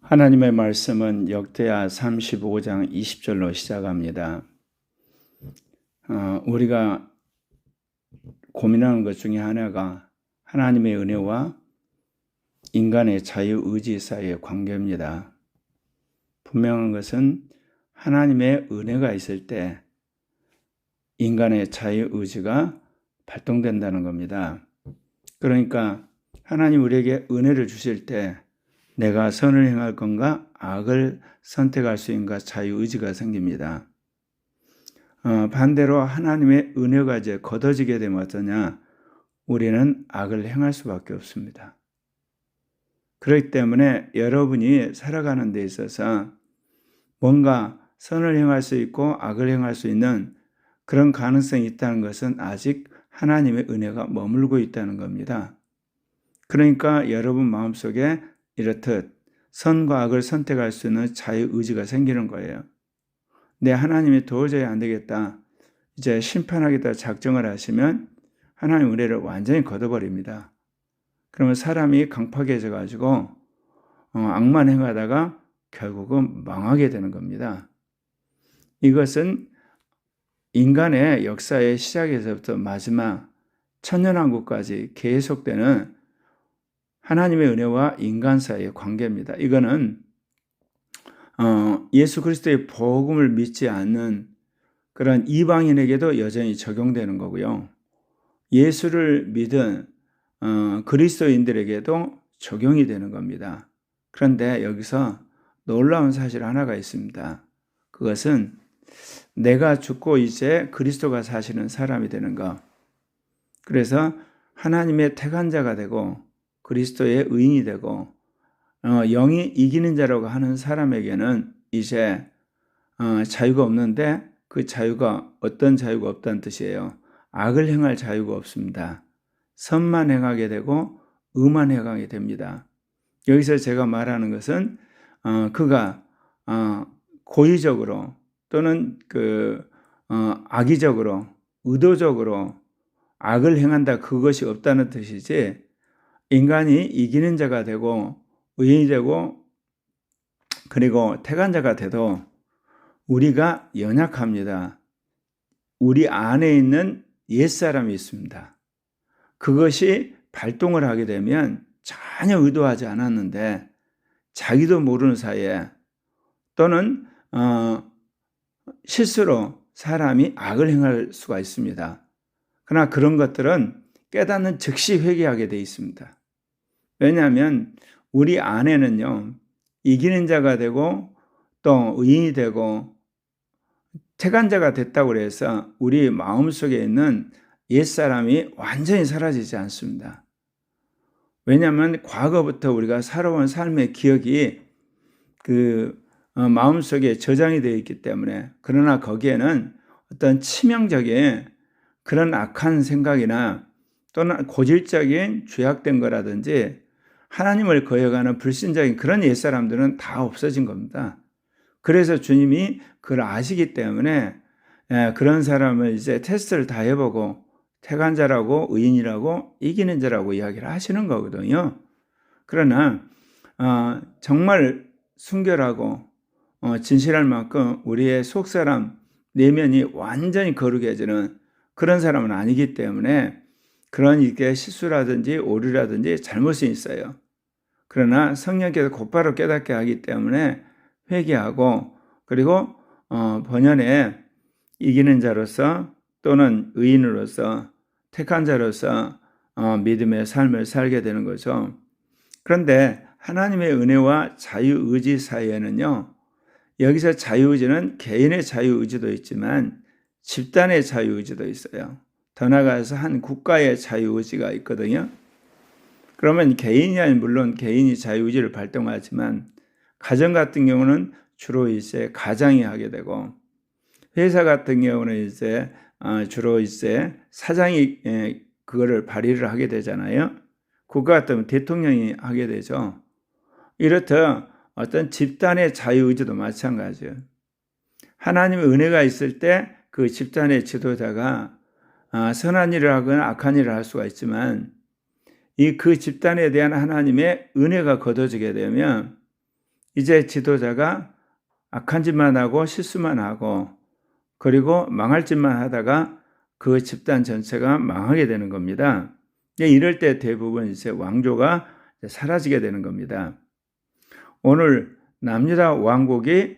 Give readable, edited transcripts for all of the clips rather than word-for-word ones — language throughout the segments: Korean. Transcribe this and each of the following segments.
하나님의 말씀은 역대하 35장 20절로 시작합니다. 우리가 고민하는 것 중에 하나가 하나님의 은혜와 인간의 자유의지 사이의 관계입니다. 분명한 것은 하나님의 은혜가 있을 때 인간의 자유의지가 발동된다는 겁니다. 그러니까 하나님 우리에게 은혜를 주실 때 내가 선을 행할 건가 악을 선택할 수 있는가 자유의지가 생깁니다. 반대로 하나님의 은혜가 이제 걷어지게 되면 어떠냐? 우리는 악을 행할 수밖에 없습니다. 그렇기 때문에 여러분이 살아가는 데 있어서 뭔가 선을 행할 수 있고 악을 행할 수 있는 그런 가능성이 있다는 것은 아직 하나님의 은혜가 머물고 있다는 겁니다. 그러니까 여러분 마음속에 이렇듯 선과 악을 선택할 수 있는 자유의지가 생기는 거예요. 내 하나님이 도저히 안 되겠다, 이제 심판하겠다 작정을 하시면 하나님 은혜를 완전히 걷어버립니다. 그러면 사람이 강팍해져 가지고 악만 행하다가 결국은 망하게 되는 겁니다. 이것은 인간의 역사의 시작에서부터 마지막 천년왕국까지 계속되는 하나님의 은혜와 인간 사이의 관계입니다. 이거는 예수 그리스도의 복음을 믿지 않는 그런 이방인에게도 여전히 적용되는 거고요. 예수를 믿은 그리스도인들에게도 적용이 되는 겁니다. 그런데 여기서 놀라운 사실 하나가 있습니다. 그것은 내가 죽고 이제 그리스도가 사시는 사람이 되는 것. 그래서 하나님의 택한 자가 되고 그리스도의 의인이 되고 영이 이기는 자라고 하는 사람에게는 이제 자유가 없는데 그 자유가 어떤 자유가 없다는 뜻이에요. 악을 행할 자유가 없습니다. 선만 행하게 되고 의만 행하게 됩니다. 여기서 제가 말하는 것은 그가 고의적으로 또는 악의적으로 의도적으로 악을 행한다 그것이 없다는 뜻이지, 인간이 이기는 자가 되고 의인이 되고 그리고 택한 자가 돼도 우리가 연약합니다. 우리 안에 있는 옛사람이 있습니다. 그것이 발동을 하게 되면 전혀 의도하지 않았는데 자기도 모르는 사이에 또는 실수로 사람이 악을 행할 수가 있습니다. 그러나 그런 것들은 깨닫는 즉시 회개하게 되어 있습니다. 왜냐하면 우리 안에는요, 이기는 자가 되고 또 의인이 되고 택한 자가 됐다고 해서 우리 마음속에 있는 옛사람이 완전히 사라지지 않습니다. 왜냐하면 과거부터 우리가 살아온 삶의 기억이 마음속에 저장이 되어 있기 때문에. 그러나 거기에는 어떤 치명적인 그런 악한 생각이나 또는 고질적인 죄악된 거라든지 하나님을 거역하는 불신적인 그런 옛사람들은 다 없어진 겁니다. 그래서 주님이 그걸 아시기 때문에 그런 사람을 이제 테스트를 다 해보고 택한 자라고 의인이라고 이기는 자라고 이야기를 하시는 거거든요. 그러나 정말 순결하고 진실할 만큼 우리의 속사람 내면이 완전히 거룩해지는 그런 사람은 아니기 때문에 그런 이게 실수라든지 오류라든지 잘못이 있어요. 그러나 성령께서 곧바로 깨닫게 하기 때문에 회개하고 그리고 번연에 이기는 자로서 또는 의인으로서 택한 자로서 믿음의 삶을 살게 되는 거죠. 그런데 하나님의 은혜와 자유의지 사이에는요, 여기서 자유의지는 개인의 자유의지도 있지만 집단의 자유의지도 있어요. 더 나아가서 한 국가의 자유의지가 있거든요. 그러면 개인이 물론 개인이 자유의지를 발동하지만 가정 같은 경우는 주로 이제 가장이 하게 되고, 회사 같은 경우는 이제 주로 이제 사장이 그거를 발의를 하게 되잖아요. 국가 같으면 대통령이 하게 되죠. 이렇듯 어떤 집단의 자유의지도 마찬가지예요. 하나님의 은혜가 있을 때 그 집단의 지도자가 선한 일을 하거나 악한 일을 할 수가 있지만 그 집단에 대한 하나님의 은혜가 거둬지게 되면 이제 지도자가 악한 짓만 하고 실수만 하고 그리고 망할 짓만 하다가 그 집단 전체가 망하게 되는 겁니다. 이럴 때 대부분 이제 왕조가 사라지게 되는 겁니다. 오늘 남유다 왕국이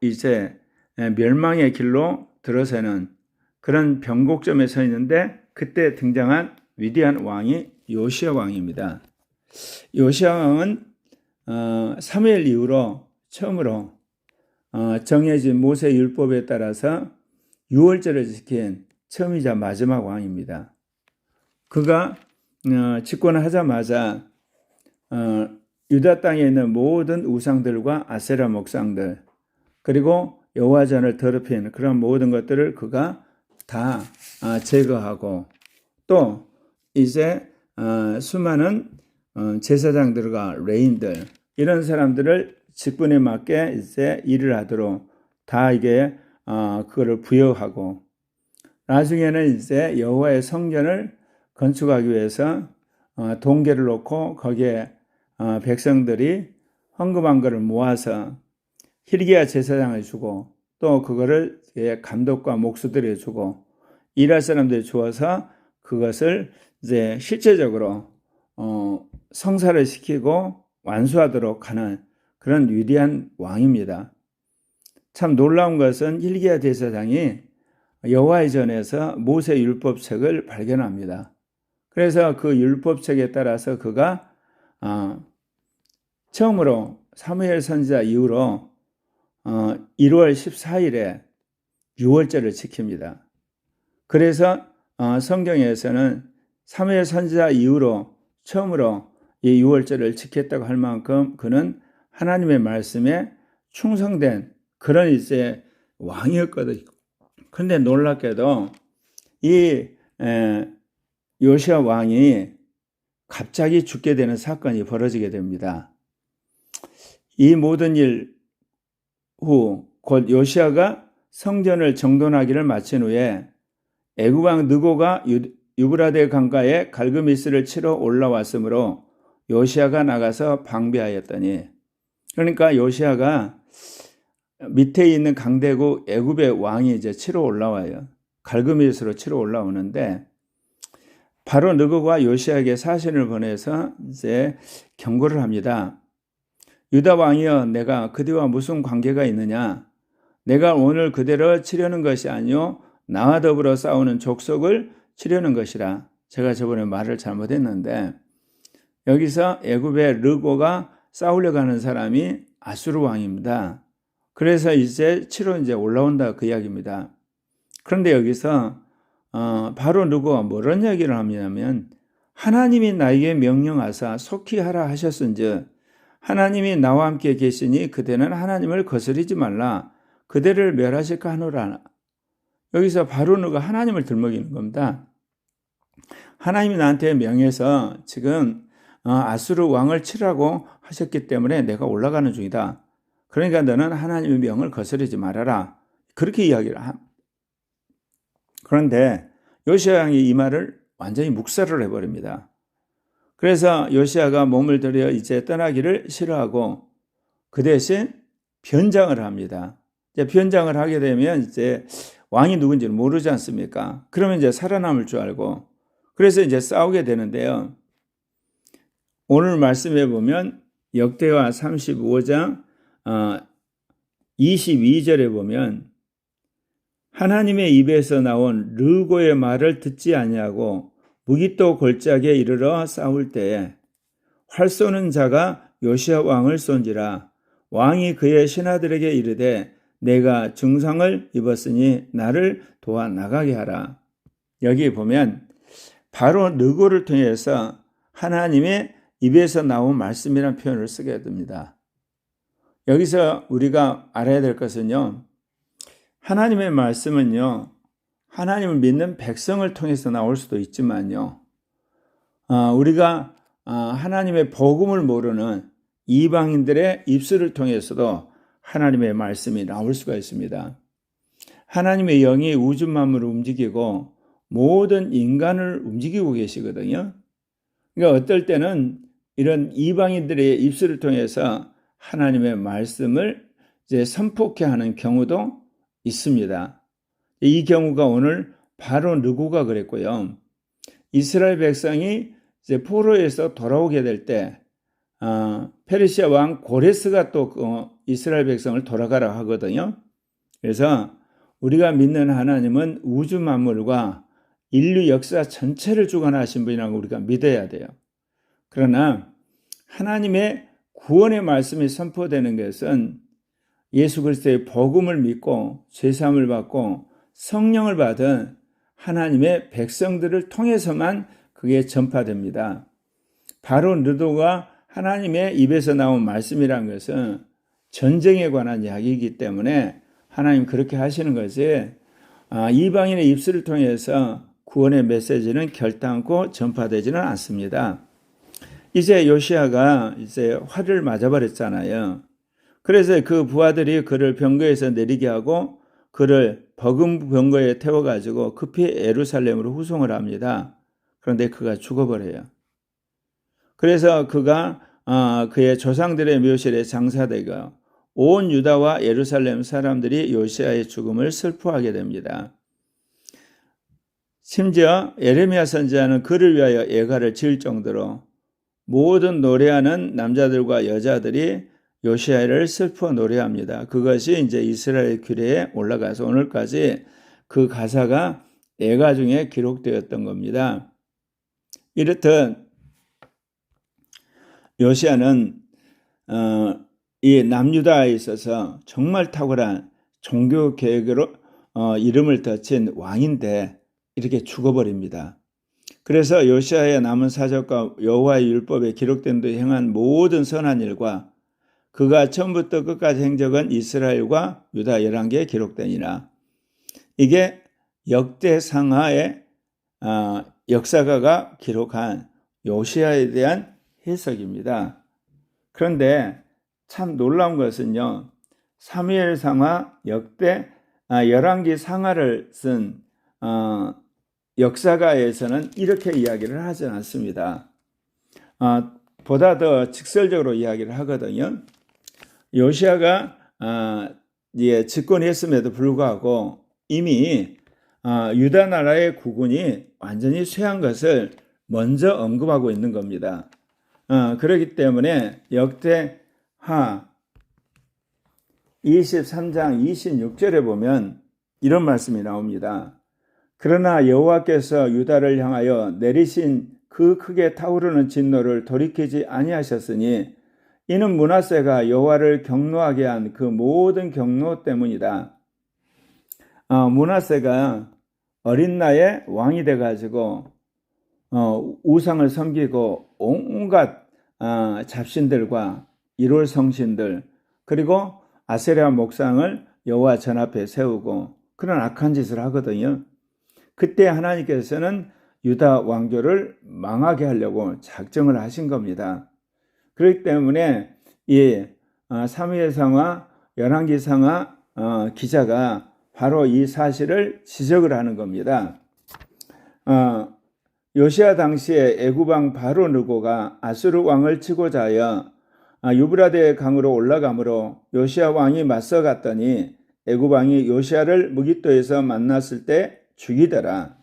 이제 멸망의 길로 들어서는 그런 변곡점에 서 있는데 그때 등장한 위대한 왕이 요시야 왕입니다. 요시야 왕은 사무엘 이후로 처음으로 정해진 모세 율법에 따라서 유월절을 지킨 처음이자 마지막 왕입니다. 그가 집권을 하자마자 유다 땅에 있는 모든 우상들과 아세라 목상들 그리고 여호와전을 더럽힌 그런 모든 것들을 그가 다 제거하고 또 이제 수많은 제사장들과 레인들 이런 사람들을 직분에 맞게 이제 일을 하도록 다 이게 그거를 부여하고 나중에는 이제 여호와의 성전을 건축하기 위해서 동계를 놓고 거기에 백성들이 헌금한 것을 모아서 hil기야 제사장을 주고 또 그거를 감독과 목수들에 주고 일할 사람들이 주어서 그것을 이제 실제적으로 성사를 시키고 완수하도록 하는 그런 위대한 왕입니다. 참 놀라운 것은 hil기야 제사장이 여호와의 전에서 모세 율법책을 발견합니다. 그래서 그 율법책에 따라서 그가 처음으로 사무엘 선지자 이후로 1월 14일에 유월절을 지킵니다. 그래서 성경에서는 사무엘 선지자 이후로 처음으로 이 유월절을 지켰다고 할 만큼 그는 하나님의 말씀에 충성된 그런 이제 왕이었거든요. 그런데 놀랍게도 이 요시야 왕이 갑자기 죽게 되는 사건이 벌어지게 됩니다. 이 모든 일 후 곧 요시야가 성전을 정돈하기를 마친 후에 애굽 왕 느고가 유브라데 강가에 갈그미스를 치러 올라왔으므로 요시야가 나가서 방비하였더니 그러니까 요시야가 밑에 있는 강대국 애굽의 왕이 이제 치러 올라와요. 갈그미스로 치러 올라오는데 바로 느고가 요시야에게 사신을 보내서 이제 경고를 합니다. 유다 왕이여 내가 그대와 무슨 관계가 있느냐? 내가 오늘 그대를 치려는 것이 아니요 나와 더불어 싸우는 족속을 치려는 것이라. 제가 저번에 말을 잘못했는데 여기서 애굽의 르고가 싸우려고 하는 사람이 아수르 왕입니다. 그래서 이제 치러 이제 올라온다 그 이야기입니다. 그런데 여기서 바로 르고가 뭐런 얘기를 하냐면 하나님이 나에게 명령하사 속히 하라 하셨은즉 하나님이 나와 함께 계시니 그대는 하나님을 거스르지 말라. 그대를 멸하실까 하노라. 여기서 바로 누가 하나님을 들먹이는 겁니다. 하나님이 나한테 명해서 지금 아수르 왕을 치라고 하셨기 때문에 내가 올라가는 중이다. 그러니까 너는 하나님의 명을 거스르지 말아라. 그렇게 이야기를 합니다. 그런데 요시야 왕이 이 말을 완전히 묵살을 해버립니다. 그래서 요시야가 몸을 들여 이제 떠나기를 싫어하고 그 대신 변장을 합니다. 이제 변장을 하게 되면 이제 왕이 누군지는 모르지 않습니까? 그러면 이제 살아남을 줄 알고 그래서 이제 싸우게 되는데요. 오늘 말씀해 보면 역대하 35장 22절에 보면 하나님의 입에서 나온 르고의 말을 듣지 아니하고 무기또 골짜기에 이르러 싸울 때에 활 쏘는 자가 요시야 왕을 쏜지라. 왕이 그의 신하들에게 이르되 내가 중상을 입었으니 나를 도와 나가게 하라. 여기 보면 바로 르고를 통해서 하나님의 입에서 나온 말씀이라는 표현을 쓰게 됩니다. 여기서 우리가 알아야 될 것은요. 하나님의 말씀은요. 하나님을 믿는 백성을 통해서 나올 수도 있지만요. 우리가 하나님의 복음을 모르는 이방인들의 입술을 통해서도 하나님의 말씀이 나올 수가 있습니다. 하나님의 영이 우주 만물을 움직이고 모든 인간을 움직이고 계시거든요. 그러니까 어떨 때는 이런 이방인들의 입술을 통해서 하나님의 말씀을 이제 선포케 하는 경우도 있습니다. 이 경우가 오늘 바로 느고가 그랬고요. 이스라엘 백성이 이제 포로에서 돌아오게 될 때 페르시아 왕 고레스가 또 이스라엘 백성을 돌아가라 하거든요. 그래서 우리가 믿는 하나님은 우주 만물과 인류 역사 전체를 주관하신 분이라고 우리가 믿어야 돼요. 그러나 하나님의 구원의 말씀이 선포되는 것은 예수 그리스도의 복음을 믿고 죄사함을 받고 성령을 받은 하나님의 백성들을 통해서만 그게 전파됩니다. 바로 느도가 하나님의 입에서 나온 말씀이라는 것은 전쟁에 관한 이야기이기 때문에 하나님 그렇게 하시는 것이 이방인의 입술을 통해서 구원의 메시지는 결단코 전파되지는 않습니다. 이제 요시야가 이제 화를 맞아버렸잖아요. 그래서 그 부하들이 그를 병거에서 내리게 하고 그를 버금 병거에 태워가지고 급히 예루살렘으로 후송을 합니다. 그런데 그가 죽어버려요. 그래서 그가 그의 조상들의 묘실에 장사되고 온 유다와 예루살렘 사람들이 요시야의 죽음을 슬퍼하게 됩니다. 심지어 예레미야 선지자는 그를 위하여 예가를 지을 정도로 모든 노래하는 남자들과 여자들이 요시야를 슬퍼 노래합니다. 그것이 이제 이스라엘 규례에 올라가서 오늘까지 그 가사가 예가 중에 기록되었던 겁니다. 이렇듯 요시야는 이 남유다에 있어서 정말 탁월한 종교 계획으로 이름을 덧친 왕인데 이렇게 죽어버립니다. 그래서 요시야의 남은 사적과 여호와의 율법에 기록된 데 행한 모든 선한 일과 그가 처음부터 끝까지 행적은 이스라엘과 유다 열왕기에 기록되니라. 이게 역대상하의 역사가가 기록한 요시야에 대한 해석입니다. 그런데 참 놀라운 것은요. 사무엘상하 역대 열왕기 상하를 쓴 역사가에서는 이렇게 이야기를 하지 않습니다. 보다 더 직설적으로 이야기를 하거든요. 요시야가 집권했음에도 불구하고 이미 유다 나라의 국군이 완전히 쇠한 것을 먼저 언급하고 있는 겁니다. 그렇기 때문에 역대하 23장 26절에 보면 이런 말씀이 나옵니다. 그러나 여호와께서 유다를 향하여 내리신 그 크게 타오르는 진노를 돌이키지 아니하셨으니 이는 므낫세가 여호와를 경노하게 한 그 모든 경노 때문이다. 므낫세가 어린 나이에 왕이 돼가지고 우상을 섬기고 온갖 잡신들과 일월 성신들 그리고 아세라 목상을 여호와 전 앞에 세우고 그런 악한 짓을 하거든요. 그때 하나님께서는 유다 왕조를 망하게 하려고 작정을 하신 겁니다. 그렇기 때문에 이 사무엘상하 열왕기상하 기자가 바로 이 사실을 지적을 하는 겁니다. 요시야 당시에 애굽왕 바로 느고가 아수르 왕을 치고자 하여 유브라데 강으로 올라가므로 요시야 왕이 맞서갔더니 애굽 왕이 요시야를 무깃도에서 만났을 때 죽이더라.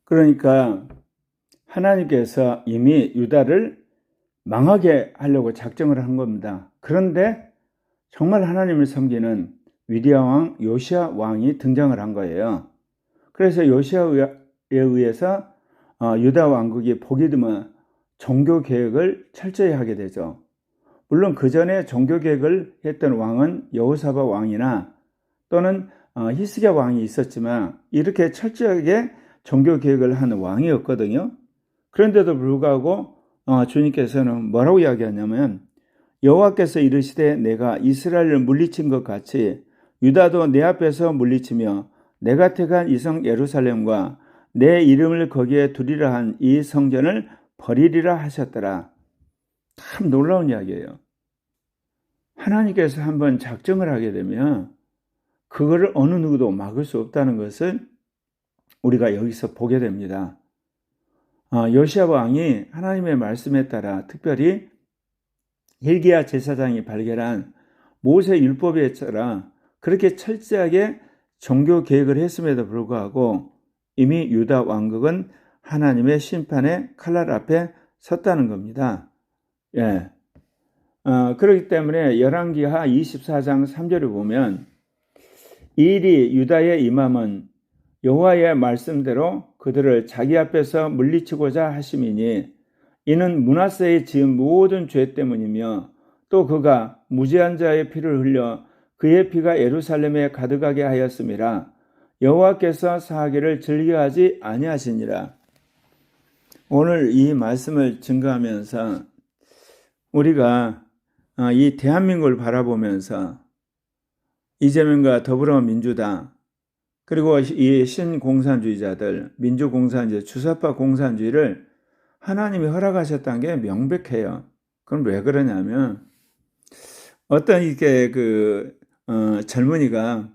그러니까 하나님께서 이미 유다를 망하게 하려고 작정을 한 겁니다. 그런데 정말 하나님을 섬기는 위대한 왕 요시야 왕이 등장을 한 거예요. 그래서 요시야에 의해서 유다 왕국이 보기 드문 종교 개혁을 철저히 하게 되죠. 물론 그 전에 종교 개혁을 했던 왕은 여호사밧 왕이나 또는 히스기야 왕이 있었지만 이렇게 철저하게 종교 개혁을 하는 왕이었거든요. 그런데도 불구하고 주님께서는 뭐라고 이야기하냐면 여호와께서 이르시되 내가 이스라엘을 물리친 것 같이 유다도 내 앞에서 물리치며 내가 택한 이 성 예루살렘과 내 이름을 거기에 두리라 한 이 성전을 버리리라 하셨더라. 참 놀라운 이야기예요. 하나님께서 한번 작정을 하게 되면 그거를 어느 누구도 막을 수 없다는 것을 우리가 여기서 보게 됩니다. 요시야 왕이 하나님의 말씀에 따라 특별히 hil기야 제사장이 발견한 모세 율법에 따라 그렇게 철저하게 종교 계획을 했음에도 불구하고 이미 유다 왕국은 하나님의 심판의 칼날 앞에 섰다는 겁니다. 예. 그렇기 때문에 열왕기하 24장 3절을 보면 이 일이 유다에 임함은 여호와의 말씀대로 그들을 자기 앞에서 물리치고자 하심이니 이는 므낫세의 지은 모든 죄 때문이며 또 그가 무죄한 자의 피를 흘려 그의 피가 예루살렘에 가득하게 하였음이라. 여호와께서 사하기를 즐겨하지 아니하시니라. 오늘 이 말씀을 증거하면서 우리가 이 대한민국을 바라보면서 이재명과 더불어민주당 그리고 이 신공산주의자들, 민주공산주의, 주사파 공산주의를 하나님이 허락하셨다는 게 명백해요. 그럼 왜 그러냐면 어떤 이게 젊은이가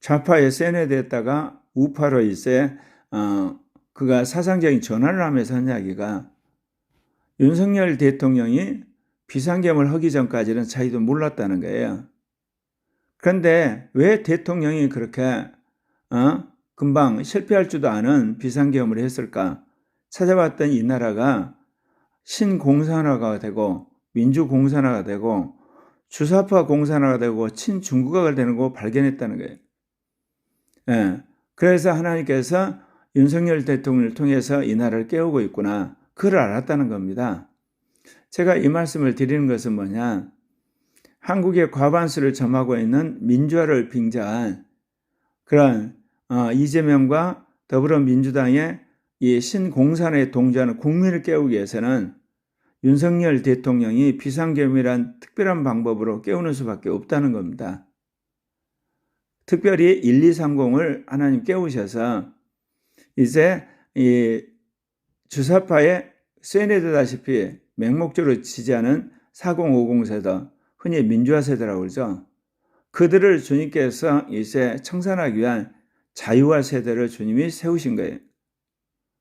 좌파에 세뇌됐다가 우파로 이제 그가 사상적인 전환을 하면서 한 이야기가 윤석열 대통령이 비상계엄을 하기 전까지는 자기도 몰랐다는 거예요. 그런데 왜 대통령이 그렇게 금방 실패할 줄도 아는 비상계엄을 했을까? 찾아봤더니 이 나라가 신공산화가 되고 민주공산화가 되고 주사파 공산화가 되고 친중국화가 되는 거 발견했다는 거예요. 예. 그래서 하나님께서 윤석열 대통령을 통해서 이 나라를 깨우고 있구나. 그걸 알았다는 겁니다. 제가 이 말씀을 드리는 것은 뭐냐? 한국의 과반수를 점하고 있는 민주화를 빙자한 그런 이재명과 더불어민주당의 이 신공산에 동조하는 국민을 깨우기 위해서는 윤석열 대통령이 비상계엄이란 특별한 방법으로 깨우는 수밖에 없다는 겁니다. 특별히 1230을 하나님 깨우셔서 이제 이 주사파에 세뇌되다시피 맹목적으로 지지하는 4050 세대, 흔히 민주화 세대라고 그러죠. 그들을 주님께서 이제 청산하기 위한 자유화 세대를 주님이 세우신 거예요.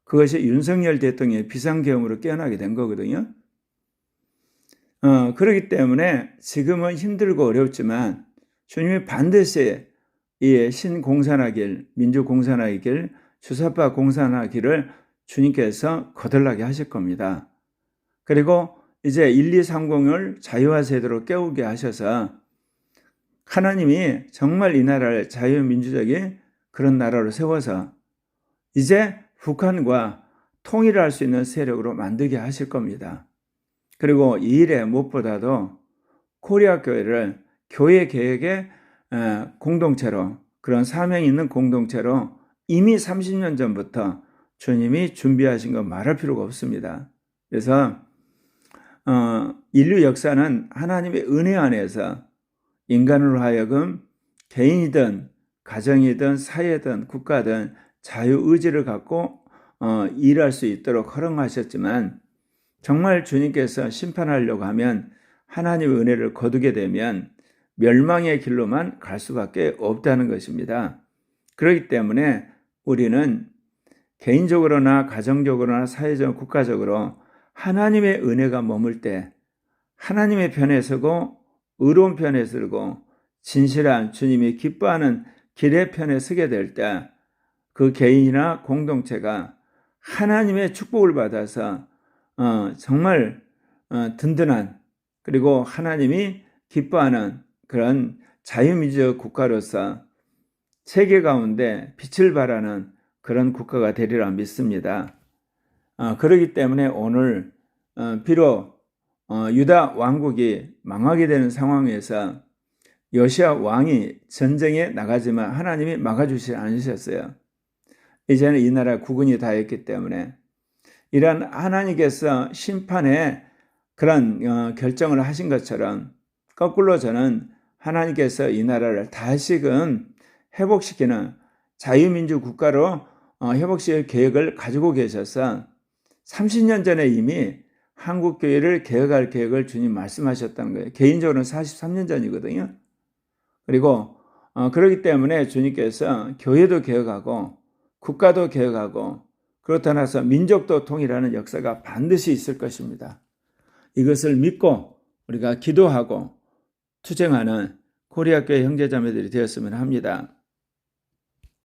그것이 윤석열 대통령의 비상계엄으로 깨어나게 된 거거든요. 그렇기 때문에 지금은 힘들고 어렵지만 주님이 반드시 이 신공산화길, 민주공산화길, 주사파 공산화길을 주님께서 거들나게 하실 겁니다. 그리고 이제 1230을 자유화 세대로 깨우게 하셔서 하나님이 정말 이 나라를 자유민주적인 그런 나라로 세워서 이제 북한과 통일을 할 수 있는 세력으로 만들게 하실 겁니다. 그리고 이 일에 무엇보다도 코리아 교회를 교회 계획의 공동체로, 그런 사명이 있는 공동체로 이미 30년 전부터 주님이 준비하신 거 말할 필요가 없습니다. 그래서 인류 역사는 하나님의 은혜 안에서 인간으로 하여금 개인이든 가정이든 사회든 국가든 자유의지를 갖고 일할 수 있도록 허락하셨지만 정말 주님께서 심판하려고 하면 하나님의 은혜를 거두게 되면 멸망의 길로만 갈 수밖에 없다는 것입니다. 그렇기 때문에 우리는 개인적으로나 가정적으로나 사회적, 국가적으로 하나님의 은혜가 머물 때 하나님의 편에 서고 의로운 편에 서고 진실한 주님이 기뻐하는 길의 편에 서게 될 때 그 개인이나 공동체가 하나님의 축복을 받아서 정말 든든한, 그리고 하나님이 기뻐하는 그런 자유민주적 국가로서 세계 가운데 빛을 발하는 그런 국가가 되리라 믿습니다. 그렇기 때문에 오늘 비록 유다 왕국이 망하게 되는 상황에서 요시야 왕이 전쟁에 나가지만 하나님이 막아주시지 않으셨어요. 이제는 이 나라 국은이 다 했기 때문에 이런 하나님께서 심판의 그런 결정을 하신 것처럼 거꾸로 저는 하나님께서 이 나라를 다시금 회복시키는 자유민주 국가로 회복시킬 계획을 가지고 계셔서 30년 전에 이미 한국교회를 개혁할 계획을 주님 말씀하셨다는 거예요. 개인적으로는 43년 전이거든요. 그리고 그렇기 때문에 주님께서 교회도 개혁하고 국가도 개혁하고 그렇다 나서 민족도 통일하는 역사가 반드시 있을 것입니다. 이것을 믿고 우리가 기도하고 투쟁하는 코리아교회 형제자매들이 되었으면 합니다.